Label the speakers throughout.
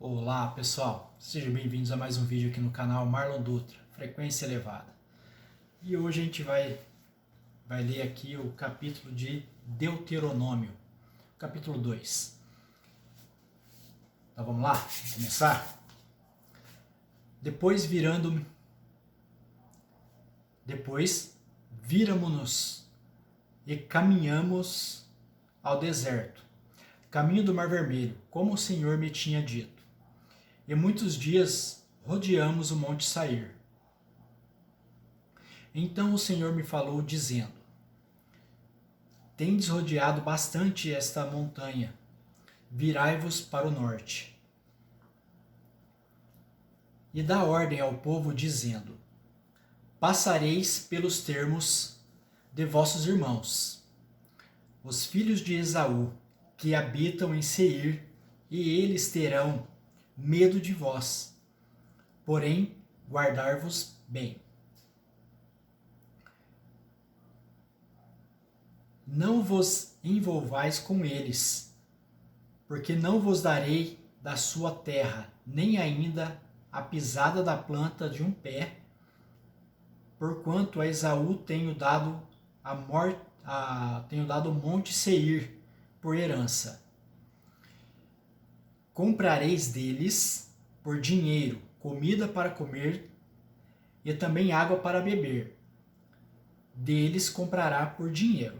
Speaker 1: Olá pessoal, sejam bem-vindos a mais um vídeo aqui no canal Marlon Dutra, Frequência Elevada. E hoje a gente vai ler aqui o capítulo de Deuteronômio, capítulo 2. Então vamos lá, vamos começar? Depois viramo-nos e caminhamos ao deserto, caminho do Mar Vermelho, como o Senhor me tinha dito. E muitos dias rodeamos o Monte Sair. Então o Senhor me falou, dizendo: Tendes rodeado bastante esta montanha, virai-vos para o norte. E dá ordem ao povo, dizendo: Passareis pelos termos de vossos irmãos, os filhos de Esaú, que habitam em Seir, e eles terão medo de vós, porém guardar-vos bem. Não vos envolvais com eles, porque não vos darei da sua terra, nem ainda a pisada da planta de um pé, porquanto a Esaú tenho dado o monte Seir por herança. Comprareis deles por dinheiro comida para comer e também água para beber. Deles comprará por dinheiro.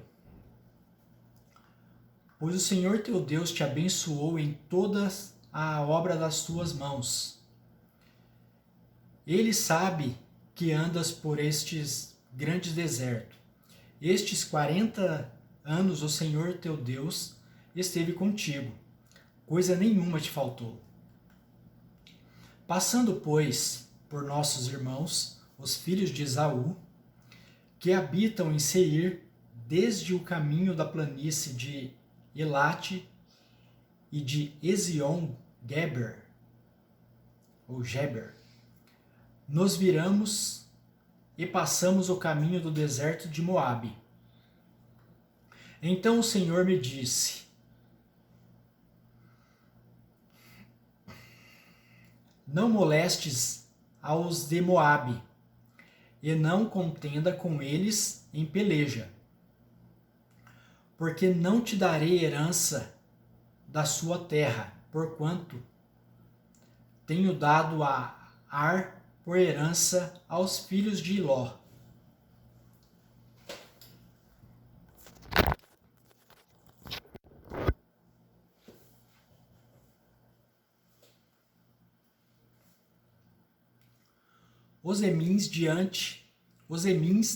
Speaker 1: Pois o Senhor teu Deus te abençoou em toda a obra das tuas mãos. Ele sabe que andas por estes grandes desertos. Estes 40 anos o Senhor teu Deus esteve contigo. Coisa nenhuma te faltou. Passando, pois, por nossos irmãos, os filhos de Esaú, que habitam em Seir, desde o caminho da planície de Elate e de Ezion-Geber, ou Geber, nos viramos e passamos o caminho do deserto de Moabe. Então o Senhor me disse: Não molestes aos de Moabe, e não contenda com eles em peleja, porque não te darei herança da sua terra, porquanto tenho dado a Ar por herança aos filhos de Ló. Os Emins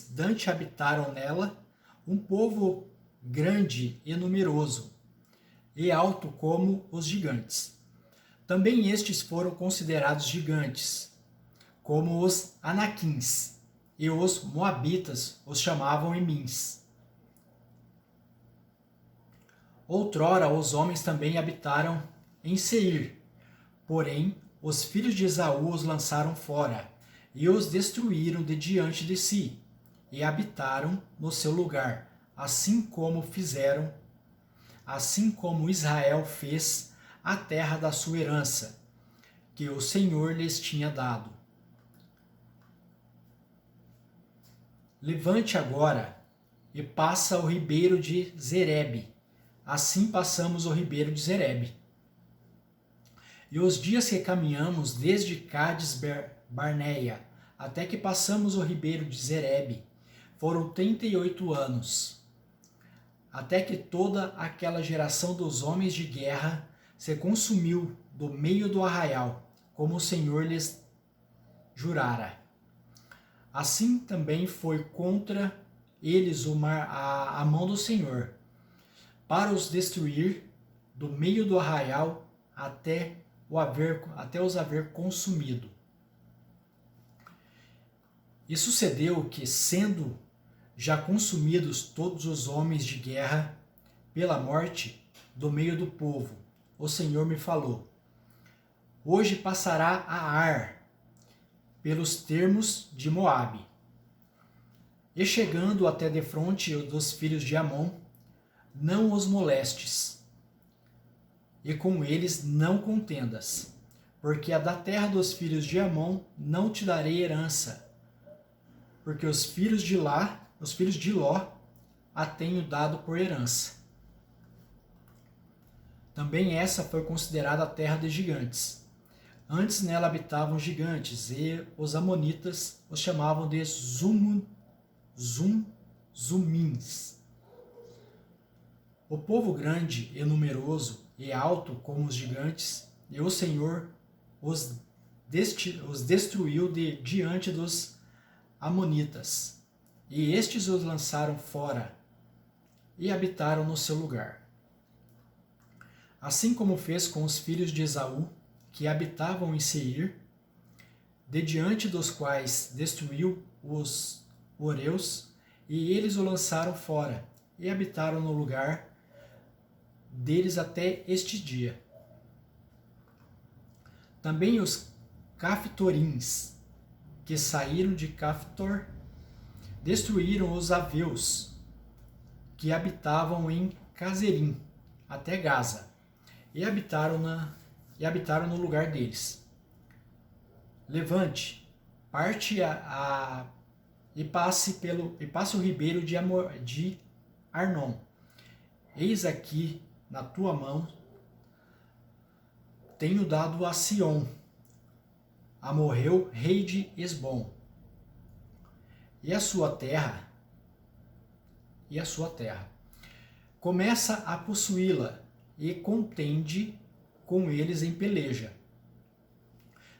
Speaker 1: dante habitaram nela, um povo grande e numeroso, e alto como os gigantes. Também estes foram considerados gigantes, como os Anaquins, e os Moabitas os chamavam Emins. Outrora os homens também habitaram em Seir, porém os filhos de Esaú os lançaram fora, e os destruíram de diante de si, e habitaram no seu lugar, assim como Israel fez a terra da sua herança, que o Senhor lhes tinha dado. Levante agora e passa o ribeiro de Zerebe. Assim passamos o ribeiro de Zerebe. E os dias que caminhamos desde Cádiz Barneia até que passamos o ribeiro de Zerebe foram 38 anos, até que toda aquela geração dos homens de guerra se consumiu do meio do arraial, como o Senhor lhes jurara. Assim também foi contra eles a mão do Senhor, para os destruir do meio do arraial até os haver consumido. E sucedeu que, sendo já consumidos todos os homens de guerra pela morte do meio do povo, o Senhor me falou: Hoje passará a Ar pelos termos de Moabe. E chegando até defronte dos filhos de Amon, não os molestes, e com eles não contendas, porque a da terra dos filhos de Amon não te darei herança, porque os filhos de Ló, a tenho dado por herança. Também essa foi considerada a terra de gigantes. Antes nela habitavam gigantes, e os amonitas os chamavam de Zumins. O povo grande e numeroso e alto como os gigantes, e o Senhor os destruiu diante dos amonitas, e estes os lançaram fora, e habitaram no seu lugar. Assim como fez com os filhos de Esaú, que habitavam em Seir, de diante dos quais destruiu os Horeus, e eles o lançaram fora, e habitaram no lugar deles até este dia. Também os Caftorins, que saíram de Caftor, destruíram os Aveus, que habitavam em Cazerim, até Gaza, e habitaram no lugar deles. Levante, parte e passe o ribeiro de Arnon. Eis aqui na tua mão tenho dado a Sion, Amorreu, rei de Hesbom, e a sua terra, começa a possuí-la e contende com eles em peleja.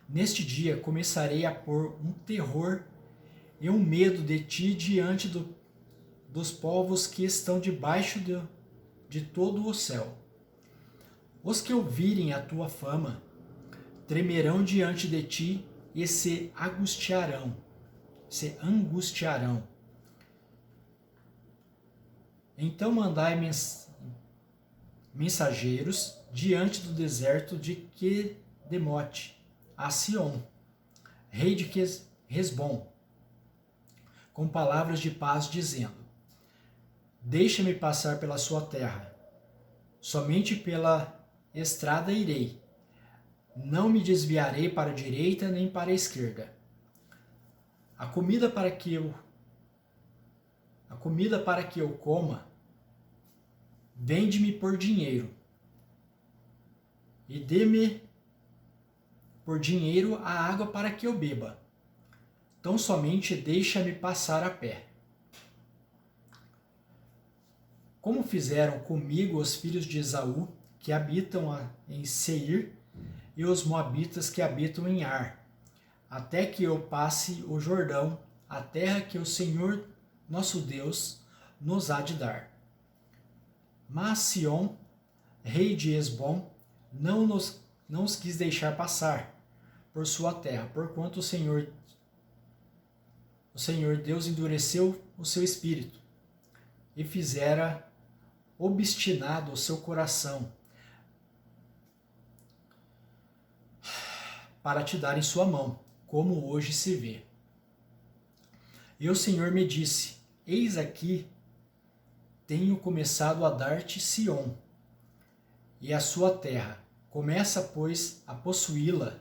Speaker 1: Neste dia começarei a pôr um terror e um medo de ti diante dos povos que estão debaixo de todo o céu. Os que ouvirem a tua fama tremerão diante de ti e se angustiarão. Então mandai mensageiros diante do deserto de Quedemote, a Sion, rei de Hesbom, com palavras de paz, dizendo: deixa-me passar pela sua terra, somente pela estrada irei, não me desviarei para a direita nem para a esquerda. A comida para que eu coma, vende-me por dinheiro, e dê-me por dinheiro a água para que eu beba. Tão somente deixa-me passar a pé. Como fizeram comigo os filhos de Esaú, que habitam em Seir, e os moabitas que habitam em Ar, até que eu passe o Jordão, a terra que o Senhor nosso Deus nos há de dar. Mas Sion, rei de Hesbom, não os quis deixar passar por sua terra, porquanto o Senhor Deus endureceu o seu espírito e fizera obstinado o seu coração para te dar em sua mão, como hoje se vê. E o Senhor me disse: eis aqui, tenho começado a dar-te Sion e a sua terra. Começa, pois, a possuí-la,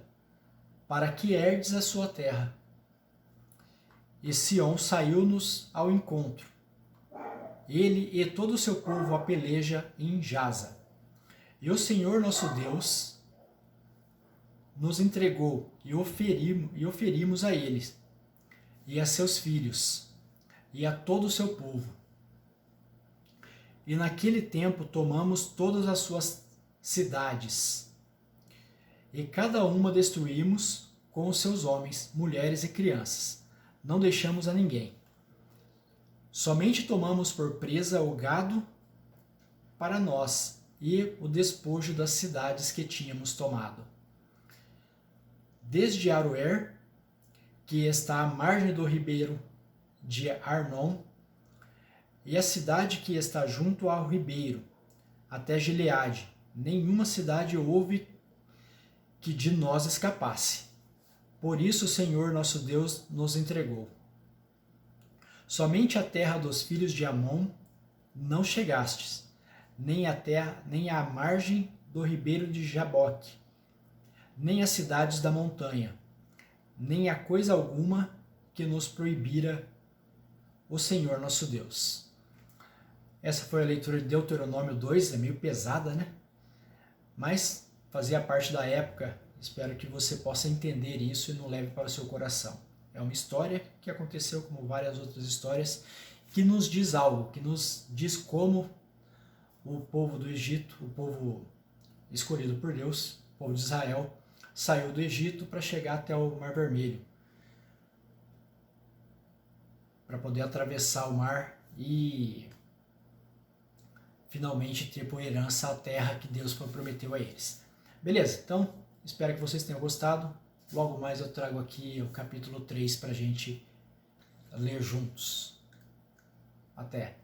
Speaker 1: para que herdes a sua terra. E Sion saiu-nos ao encontro, ele e todo o seu povo a peleja em Jaza. E o Senhor nosso Deus nos entregou e oferimos a eles, e a seus filhos, e a todo o seu povo. E naquele tempo tomamos todas as suas cidades, e cada uma destruímos com os seus homens, mulheres e crianças. Não deixamos a ninguém. Somente tomamos por presa o gado para nós e o despojo das cidades que tínhamos tomado. Desde Aroer, que está à margem do ribeiro de Arnon, e a cidade que está junto ao ribeiro, até Gileade, nenhuma cidade houve que de nós escapasse. Por isso o Senhor nosso Deus nos entregou. Somente a terra dos filhos de Amon não chegastes, nem à margem do ribeiro de Jaboque, nem as cidades da montanha, nem a coisa alguma que nos proibira o Senhor nosso Deus. Essa foi a leitura de Deuteronômio 2, é meio pesada, né? Mas fazia parte da época, espero que você possa entender isso e não leve para o seu coração. É uma história que aconteceu como várias outras histórias, que nos diz algo, que nos diz como o povo do Egito, o povo escolhido por Deus, o povo de Israel, saiu do Egito para chegar até o Mar Vermelho, para poder atravessar o mar e finalmente ter por herança a terra que Deus prometeu a eles. Beleza, então espero que vocês tenham gostado. Logo mais eu trago aqui o capítulo 3 para a gente ler juntos. Até!